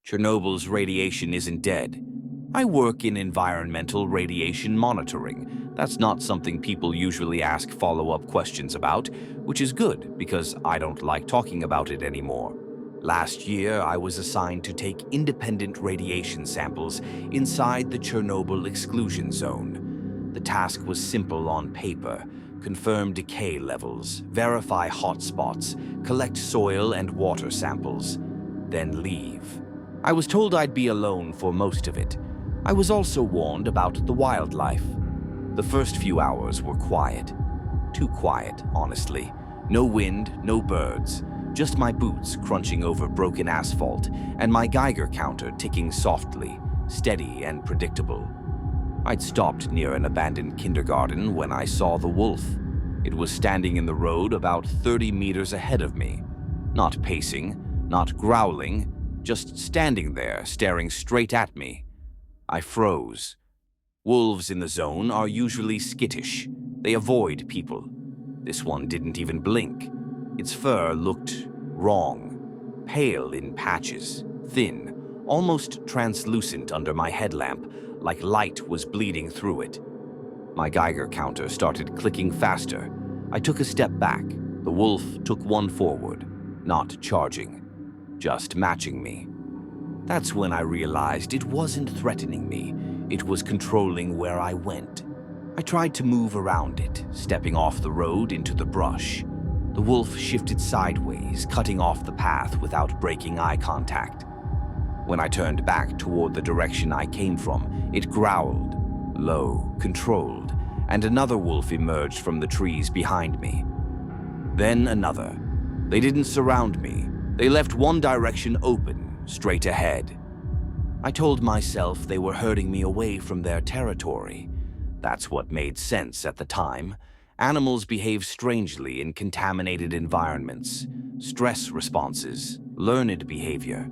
Chernobyl's radiation isn't dead. I work in environmental radiation monitoring. That's not something people usually ask follow-up questions about, which is good because I don't like talking about it anymore. Last year, I was assigned to take independent radiation samples inside the Chernobyl Exclusion Zone. The task was simple on paper: confirm decay levels, verify hotspots, collect soil and water samples, then leave. I was told I'd be alone for most of it. I was also warned about the wildlife. The first few hours were quiet. Too quiet, honestly. No wind, no birds, just my boots crunching over broken asphalt and my Geiger counter ticking softly, steady and predictable. I'd stopped near an abandoned kindergarten when I saw the wolf. It was standing in the road about 30 meters ahead of me. Not pacing, not growling, just standing there, staring straight at me. I froze. Wolves in the zone are usually skittish. They avoid people. This one didn't even blink. Its fur looked wrong. Pale in patches, thin, almost translucent under my headlamp, like light was bleeding through it. My Geiger counter started clicking faster. I took a step back. The wolf took one forward, not charging, just matching me. That's when I realized it wasn't threatening me. It was controlling where I went. I tried to move around it, stepping off the road into the brush. The wolf shifted sideways, cutting off the path without breaking eye contact. When I turned back toward the direction I came from, it growled, low, controlled, and another wolf emerged from the trees behind me. Then another. They didn't surround me. They left one direction open, straight ahead. I told myself they were herding me away from their territory. That's what made sense at the time. Animals behave strangely in contaminated environments. Stress responses, learned behavior.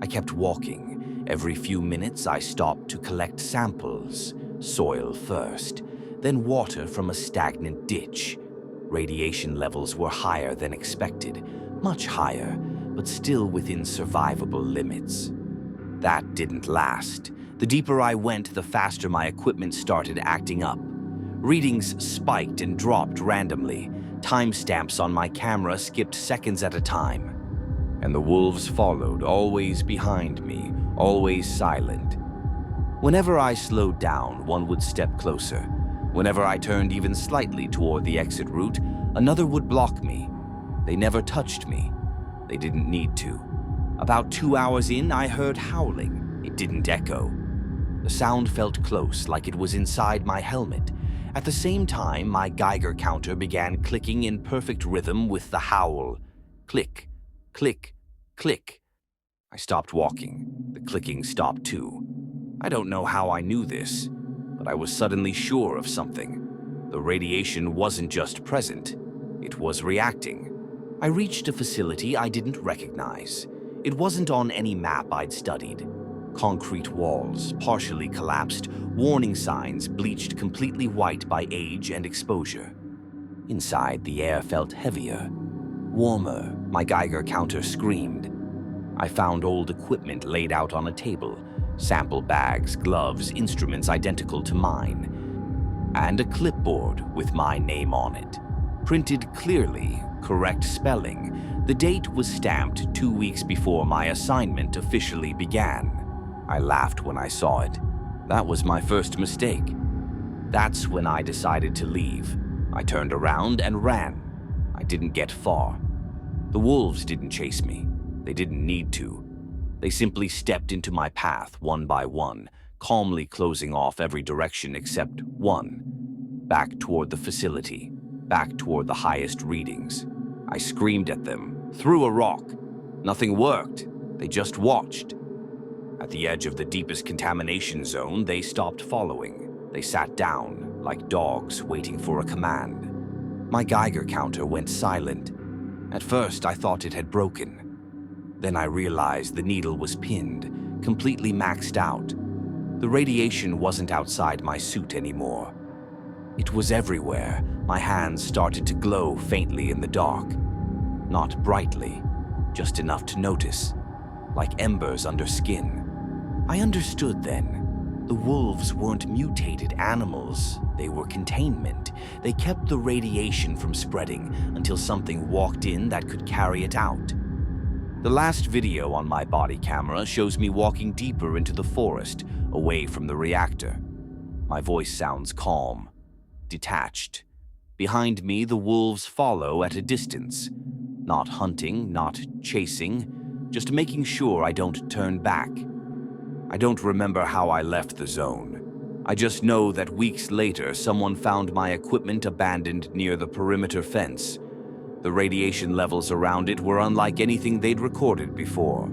I kept walking. Every few minutes I stopped to collect samples. Soil first, then water from a stagnant ditch. Radiation levels were higher than expected, much higher, but still within survivable limits. That didn't last. The deeper I went, the faster my equipment started acting up. Readings spiked and dropped randomly. Timestamps on my camera skipped seconds at a time. And the wolves followed, always behind me, always silent. Whenever I slowed down, one would step closer. Whenever I turned even slightly toward the exit route, another would block me. They never touched me. They didn't need to. About 2 hours in, I heard howling. It didn't echo. The sound felt close, like it was inside my helmet. At the same time, my Geiger counter began clicking in perfect rhythm with the howl. Click, click, click. I stopped walking. The clicking stopped too. I don't know how I knew this, but I was suddenly sure of something. The radiation wasn't just present, it was reacting. I reached a facility I didn't recognize. It wasn't on any map I'd studied. Concrete walls, partially collapsed, warning signs bleached completely white by age and exposure. Inside, the air felt heavier, warmer. My Geiger counter screamed. I found old equipment laid out on a table, sample bags, gloves, instruments identical to mine, and a clipboard with my name on it. Printed clearly, correct spelling. The date was stamped 2 weeks before my assignment officially began. I laughed when I saw it. That was my first mistake. That's when I decided to leave. I turned around and ran. I didn't get far. The wolves didn't chase me. They didn't need to. They simply stepped into my path one by one, calmly closing off every direction except one. Back toward the facility, back toward the highest readings. I screamed at them, threw a rock. Nothing worked. They just watched. At the edge of the deepest contamination zone, they stopped following. They sat down, like dogs waiting for a command. My Geiger counter went silent. At first, I thought it had broken. Then I realized the needle was pinned, completely maxed out. The radiation wasn't outside my suit anymore. It was everywhere. My hands started to glow faintly in the dark. Not brightly, just enough to notice. like embers under skin. I understood then. The wolves weren't mutated animals, they were containment. They kept the radiation from spreading until something walked in that could carry it out. The last video on my body camera shows me walking deeper into the forest, away from the reactor. My voice sounds calm, detached. Behind me, the wolves follow at a distance. Not hunting, not chasing, just making sure I don't turn back. I don't remember how I left the zone. I just know that weeks later, someone found my equipment abandoned near the perimeter fence. The radiation levels around it were unlike anything they'd recorded before.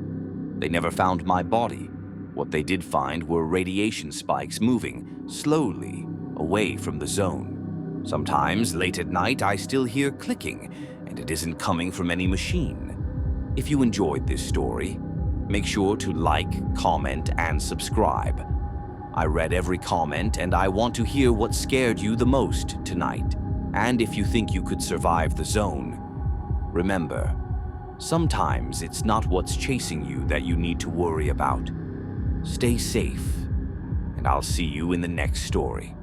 They never found my body. What they did find were radiation spikes moving slowly away from the zone. Sometimes, late at night, I still hear clicking, and it isn't coming from any machine. If you enjoyed this story, make sure to like, comment, and subscribe. I read every comment, and I want to hear what scared you the most tonight. And if you think you could survive the zone, remember, sometimes it's not what's chasing you that you need to worry about. Stay safe, and I'll see you in the next story.